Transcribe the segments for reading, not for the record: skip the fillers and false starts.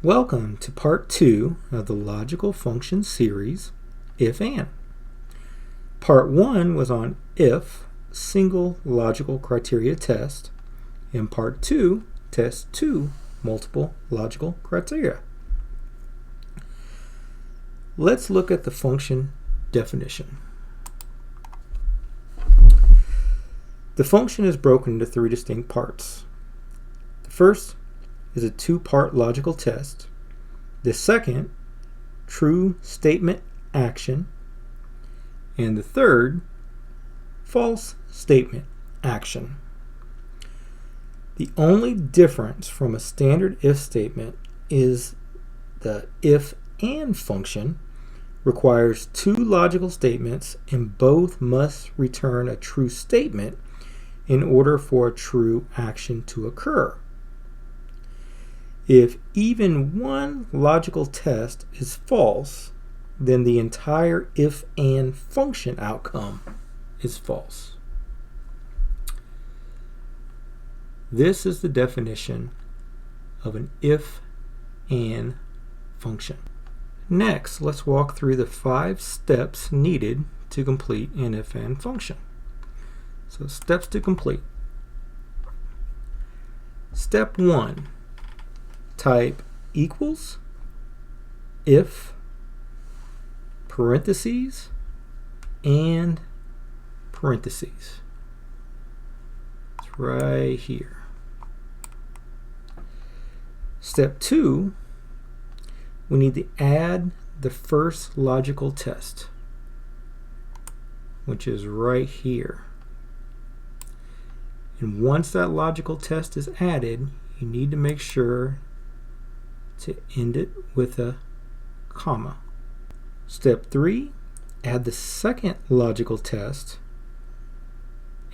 Welcome to part 2 of the logical function series, if and. Part 1 was on if, single logical criteria test, and part 2, test 2, multiple logical criteria. Let's look at the function definition. The function is broken into 3 distinct parts. The first is a 2-part logical test. The second, true statement action. And the third, false statement action. The only difference from a standard if statement is the if and function requires 2 logical statements and both must return a true statement in order for a true action to occur. If even one logical test is false, then the entire if and function outcome is false. This is the definition of an if and function. Next, let's walk through the 5 steps needed to complete an if and function. So, steps to complete. Step 1. Type equals, if, parentheses, and parentheses. It's right here. Step 2, we need to add the first logical test, which is right here. And once that logical test is added, you need to make sure to end it with a comma. Step 3, add the second logical test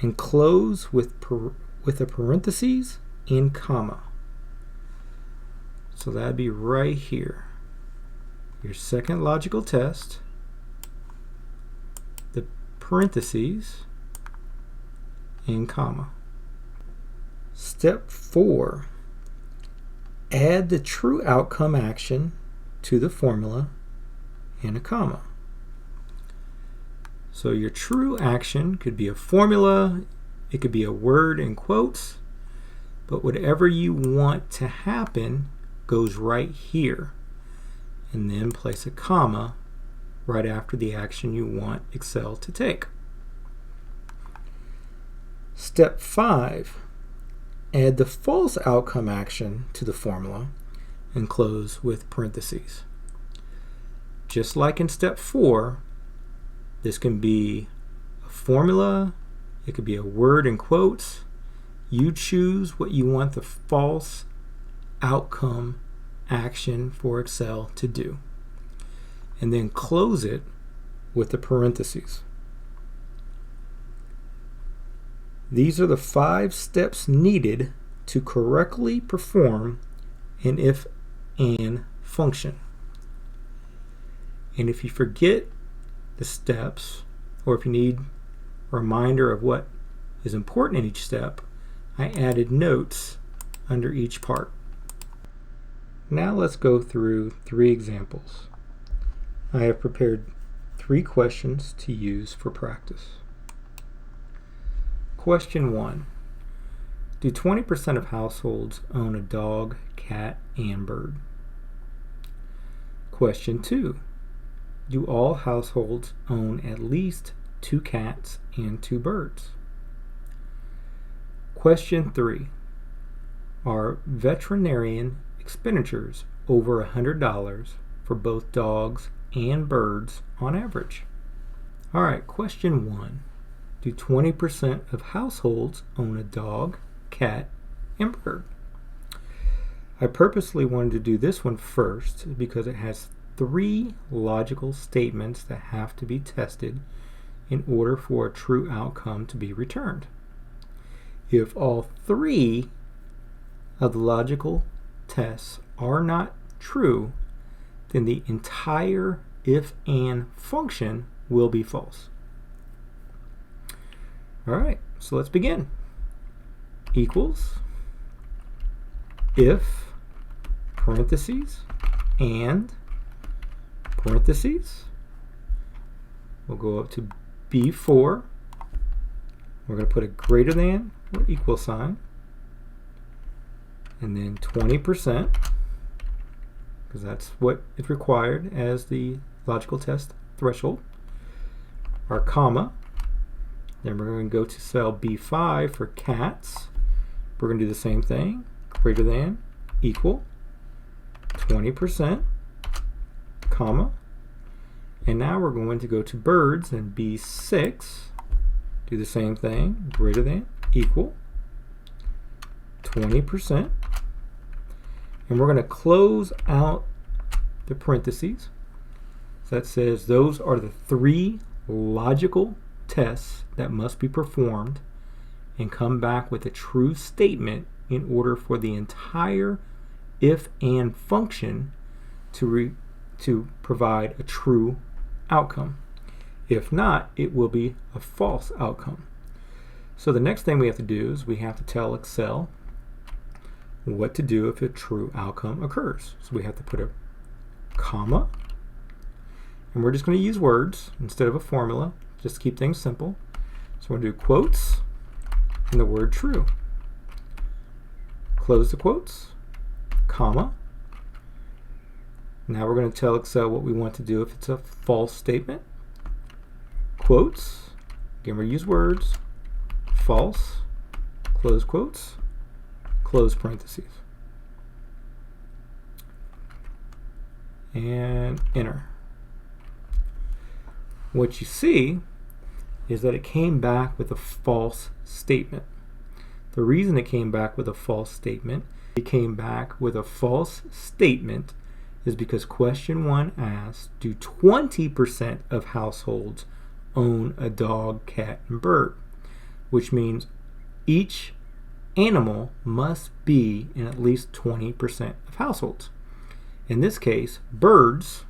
and close with a parentheses and comma. So that'd be right here. Your second logical test, the parentheses, and comma. Step 4, add the true outcome action to the formula and a comma. So your true action could be a formula, it could be a word in quotes, but whatever you want to happen goes right here. And then place a comma right after the action you want Excel to take. Step 5, add the false outcome action to the formula and close with parentheses. Just like in step 4, this can be a formula, it could be a word in quotes. You choose what you want the false outcome action for Excel to do. And then close it with the parentheses. These are the 5 steps needed to correctly perform an if and function. And if you forget the steps, or if you need a reminder of what is important in each step, I added notes under each part. Now let's go through 3 examples. I have prepared 3 questions to use for practice. Question 1. Do 20% of households own a dog, cat, and bird? Question 2. Do all households own at least 2 cats and 2 birds? Question 3. Are veterinarian expenditures over $100 for both dogs and birds on average? Alright, question 1. Do 20% of households own a dog, cat, and bird? I purposely wanted to do this one first because it has 3 logical statements that have to be tested in order for a true outcome to be returned. If all 3 of the logical tests are not true, then the entire if and function will be false. Alright, so let's begin. Equals if parentheses, and parentheses. We'll go up to B4. We're going to put a greater than or equal sign, and then 20%, because that's what is required as the logical test threshold, our comma. Then we're going to go to cell B5 for cats. We're going to do the same thing, greater than, equal, 20%, comma. And now we're going to go to birds and B6, do the same thing, greater than, equal, 20%. And we're going to close out the parentheses. So that says those are the 3 logical tests that must be performed and come back with a true statement in order for the entire if and function to provide a true outcome. If not, it will be a false outcome. So the next thing we have to do is we have to tell Excel what to do if a true outcome occurs. So we have to put a comma, and we're just going to use words instead of a formula, just to keep things simple. So we're going to do quotes and the word true. Close the quotes, comma. Now we're going to tell Excel what we want to do if it's a false statement. Quotes, again we use words, false, close quotes, close parentheses, and enter. What you see is that it came back with a false statement. The reason it came back with a false statement, is because question 1 asks, do 20% of households own a dog, cat, and bird? Which means each animal must be in at least 20% of households. In this case, birds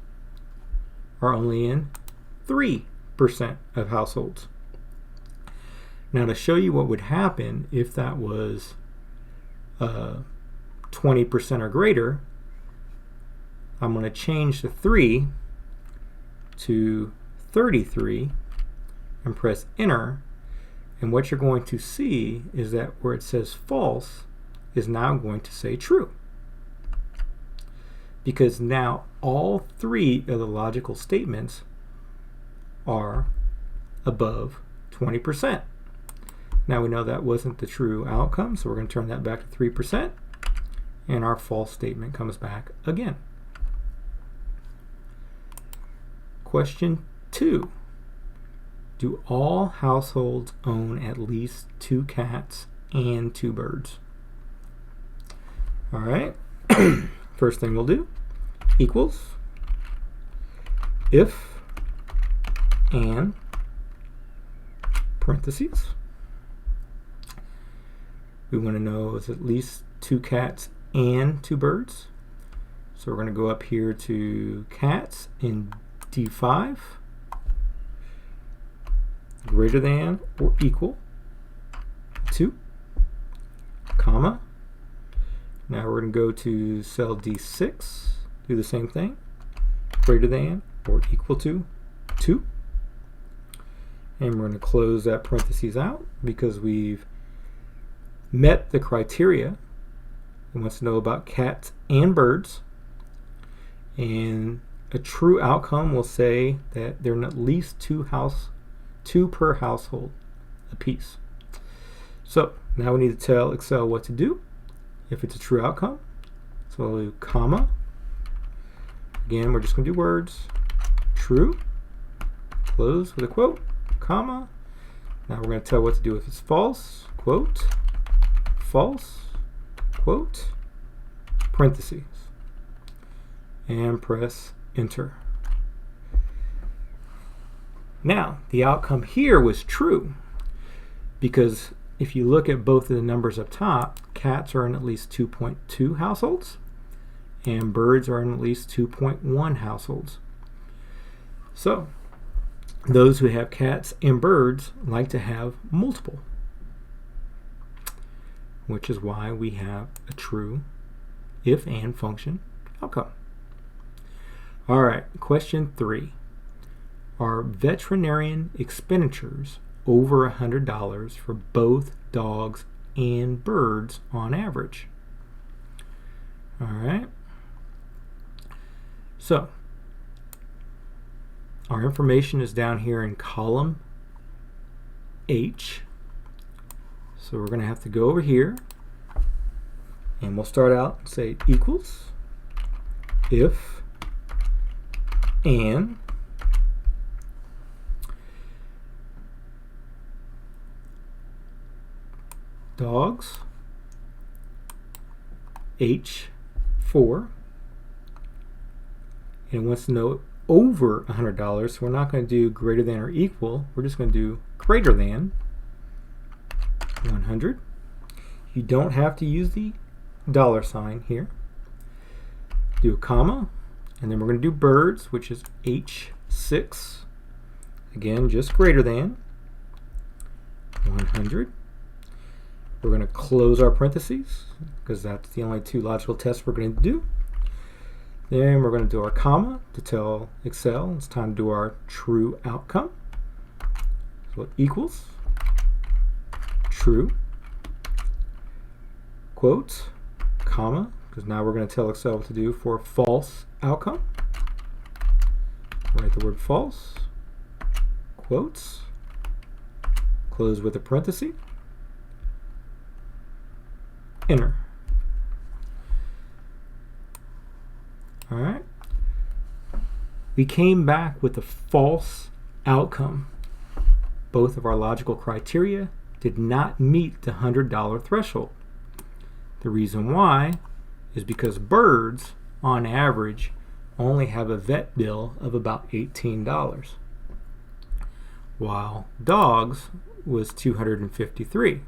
are only in 3% of households. Now, to show you what would happen if that was 20% or greater, I'm going to change the 3 to 33 and press enter. And what you're going to see is that where it says false is now going to say true, because now all 3 of the logical statements are above 20%. Now we know that wasn't the true outcome, so we're going to turn that back to 3%, and our false statement comes back again. Question 2. Do all households own at least 2 cats and 2 birds? All right. First thing we'll do, equals, if, and, parentheses. We want to know is at least 2 cats and 2 birds. So we're going to go up here to cats in D5, greater than or equal to, comma. Now we're going to go to cell D6, do the same thing, greater than or equal to 2. And we're going to close that parentheses out because we've met the criteria. It wants to know about cats and birds. And a true outcome will say that there are at least 2 per household apiece. So now we need to tell Excel what to do if it's a true outcome. So we'll do comma. Again, we're just going to do words. True. Close with a quote. Comma. Now we're going to tell what to do if it's false. Quote. False. Quote. Parentheses. And press enter. Now, the outcome here was true because if you look at both of the numbers up top, cats are in at least 2.2 households and birds are in at least 2.1 households. So, those who have cats and birds like to have multiple, which is why we have a true if and function outcome. All right, question 3. Are veterinarian expenditures over $100 for both dogs and birds on average? All right. So, our information is down here in column H. So we're going to have to go over here, and we'll start out and say equals if and dogs H4, and it wants to know over $100, so we're not going to do greater than or equal, we're just going to do greater than 100. You don't have to use the dollar sign here. Do a comma, and then we're going to do birds, which is H6. Again, just greater than 100. We're going to close our parentheses because that's the only two logical tests we're going to do. Then we're going to do our comma to tell Excel it's time to do our true outcome. So it equals true, quotes, comma, because now we're going to tell Excel what to do for false outcome. Write the word false, quotes, close with a parenthesis, enter. All right. We came back with a false outcome. Both of our logical criteria did not meet the $100 threshold. The reason why is because birds, on average, only have a vet bill of about $18, while dogs was $253.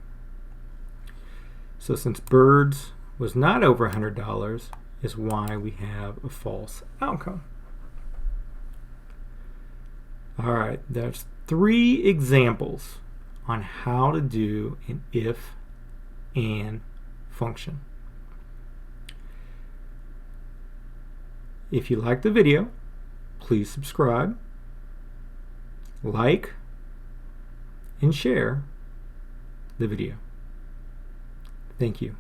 So since birds was not over $100, is why we have a false outcome. All right, there's 3 examples on how to do an if and function. If you like the video, please subscribe, like, and share the video. Thank you.